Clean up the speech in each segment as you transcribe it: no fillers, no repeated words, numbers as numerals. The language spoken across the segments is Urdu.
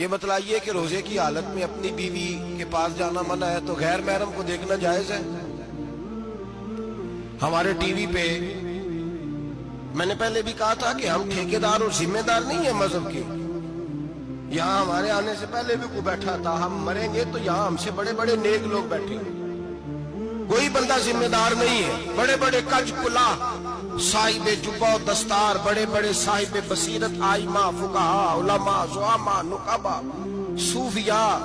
یہ بتلائیے کہ روزے کی حالت میں اپنی بیوی کے پاس جانا منع ہے تو غیر محرم کو دیکھنا جائز ہے؟ ہمارے ٹی وی پہ میں نے پہلے بھی کہا تھا کہ ہم ٹھیکیدار اور ذمہ دار نہیں ہیں مذہب کے. یہاں ہمارے آنے سے پہلے بھی کوئی بیٹھا تھا. ہم مریں گے تو یہاں ہم سے بڑے بڑے نیک لوگ بیٹھے ہیں. کوئی بندہ ذمہ دار نہیں ہے. بڑے بڑے کج کلا صاحب جبہ و دستار، بڑے بڑے صاحب بصیرت، آئمہ، فقہاء، علماء، زعماء، نقبا، صوفیاء،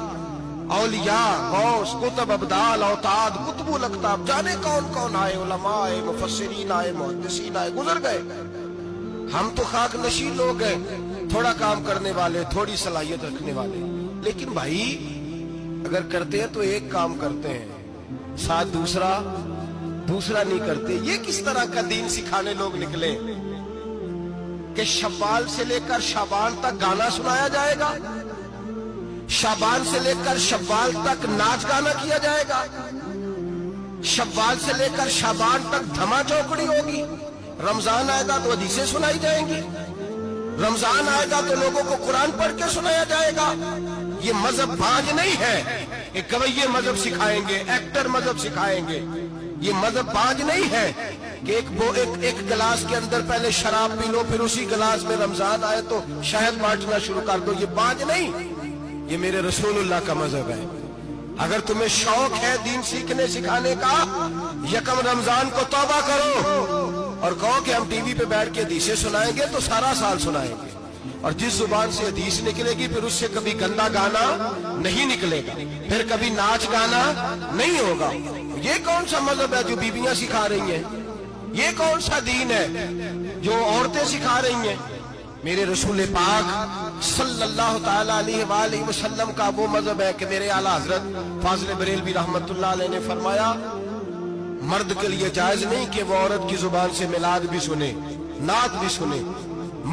اولیاء، غوث، کتب، ابدال، اوتاد، کتب الاقطاب، جانے کون کون آئے، علماء آئے، مفسرین آئے، محدثین آئے، گزر گئے. ہم تو خاک نشین لوگ ہیں، تھوڑا کام کرنے والے، تھوڑی صلاحیت رکھنے والے. لیکن بھائی اگر کرتے ہیں تو ایک کام کرتے ہیں، ساتھ دوسرا نہیں کرتے. یہ کس طرح کا دین سکھانے لوگ نکلے کہ شوال سے لے کر شعبان تک گانا سنایا جائے گا، شعبان سے لے کر شوال تک ناچ گانا کیا جائے گا، شوال سے لے کر شعبان تک دھما چوکڑی ہوگی. رمضان آئے گا تو حدیثیں سنائی جائیں گی، رمضان آئے گا تو لوگوں کو قرآن پڑھ کے سنایا جائے گا. یہ مذہب باج نہیں ہے کہ گویے مذہب سکھائیں گے، ایکٹر مذہب سکھائیں گے. یہ مذہب باج نہیں ہے کہ ایک گلاس کے اندر پہلے شراب پی لو، پھر اسی گلاس میں رمضان آئے تو شہد بانٹنا شروع کر دو. یہ باج نہیں، یہ میرے رسول اللہ کا مذہب ہے. اگر تمہیں شوق ہے دین سیکھنے سکھانے کا، یکم رمضان کو توبہ کرو اور کہو کہ ہم ٹی وی پہ بیٹھ کے حدیثیں سنائیں گے تو سارا سال سنائیں گے. اور جس زبان سے حدیث نکلے گی پھر اس سے کبھی گندا گانا نہیں نکلے گا، پھر کبھی ناچ گانا نہیں ہوگا. یہ کون سا مذہب ہے جو بیویاں سکھا رہی ہیں؟ یہ کون سا دین ہے جو عورتیں سکھا رہی ہیں؟ میرے رسول پاک صلی اللہ تعالی علیہ وآلہ وسلم کا وہ مذہب ہے کہ میرے اعلیٰ حضرت فاضل بریلوی رحمت اللہ علیہ نے فرمایا، مرد کے لیے جائز نہیں کہ وہ عورت کی زبان سے میلاد بھی سنے، نعت بھی سنے.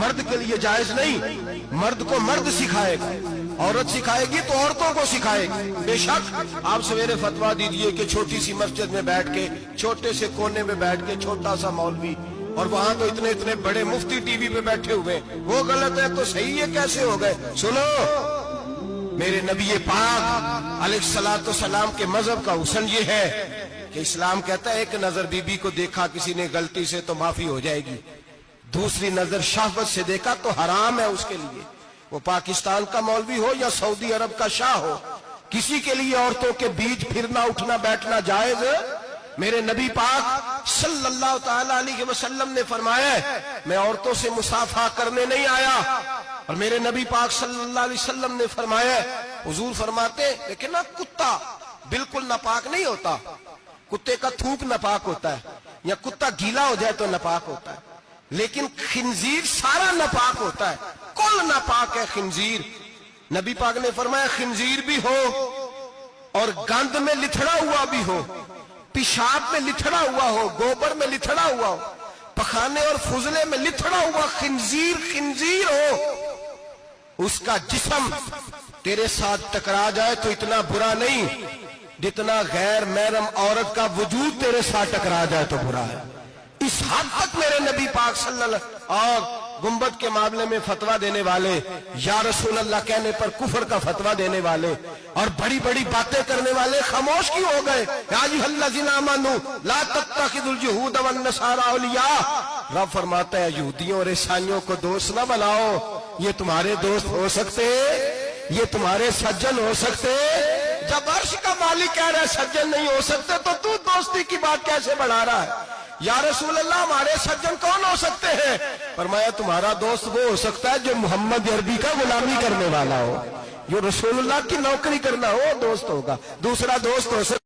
مرد کے لیے جائز نہیں، مرد کو مرد سکھائے گا، عورت سکھائے گی تو عورتوں کو سکھائے گی. بے شک آپ سویرے فتویٰ دیجئے کہ چھوٹی سی مسجد میں بیٹھ کے، چھوٹے سے کونے میں بیٹھ کے چھوٹا سا مولوی، اور وہاں تو اتنے بڑے مفتی ٹی وی پہ بیٹھے ہوئے، وہ غلط ہے تو صحیح ہے کیسے ہو گئے؟ سنو، میرے نبی پاک علیہ الصلوۃ والسلام کے مذہب کا حسن یہ ہے کہ اسلام کہتا ہے ایک نظر بی بی کو دیکھا کسی نے غلطی سے تو معافی ہو جائے گی، دوسری نظر شہوت سے دیکھا تو حرام ہے اس کے لیے. وہ پاکستان کا مولوی ہو یا سعودی عرب کا شاہ ہو، کسی کے لیے عورتوں کے بیچ پھرنا اٹھنا بیٹھنا جائز ہے. میرے نبی پاک صلی اللہ تعالی علیہ وسلم نے فرمایا ہے میں عورتوں سے مصافحہ کرنے نہیں آیا. اور میرے نبی پاک صلی اللہ علیہ وسلم نے فرمایا ہے، حضور فرماتے لیکن نا کتا بالکل ناپاک نہیں ہوتا، کتے کا تھوک ناپاک ہوتا ہے، یا کتا گیلا ہو جائے تو ناپاک ہوتا ہے، لیکن خنزیر سارا ناپاک ہوتا ہے، کل ناپاک ہے خنزیر. نبی پاک نے فرمایا خنزیر بھی ہو اور گند میں لتھڑا ہوا بھی ہو، پیشاب میں لتھڑا ہوا ہو، گوبر میں لتھڑا ہوا ہو، پخانے اور فضلے میں لتھڑا ہوا خنزیر ہو، اس کا جسم تیرے ساتھ ٹکرا جائے تو اتنا برا نہیں جتنا غیر محرم عورت کا وجود تیرے ساتھ ٹکرا جائے تو برا ہے. اس حد تک میرے نبی پاک صلی اللہ اور گنبد کے معاملے میں فتویٰ دینے والے، یا رسول اللہ کہنے پر کفر کا فتویٰ دینے والے اور بڑی بڑی باتیں کرنے والے خاموش کیوں ہو گئے؟ یا ایھا الذین آمنوا لا تتخذوا اليہود والنصارى اولیاء. رب فرماتا ہے یہودیوں اور عیسائیوں کو دوست نہ بناؤ. یہ تمہارے دوست ہو سکتے، یہ تمہارے سجن ہو سکتے. جب عرش کا مالک کہہ رہا ہے سجن نہیں ہو سکتے تو دوستی کی بات کیسے بڑھا رہا ہے؟ یا رسول اللہ ہمارے سجن کون ہو سکتے ہیں؟ فرمایا تمہارا دوست وہ ہو سکتا ہے جو محمد عربی کا غلامی کرنے والا ہو، جو رسول اللہ کی نوکری کرنا ہو دوست ہوگا. دوسرا دوست ہو سکتا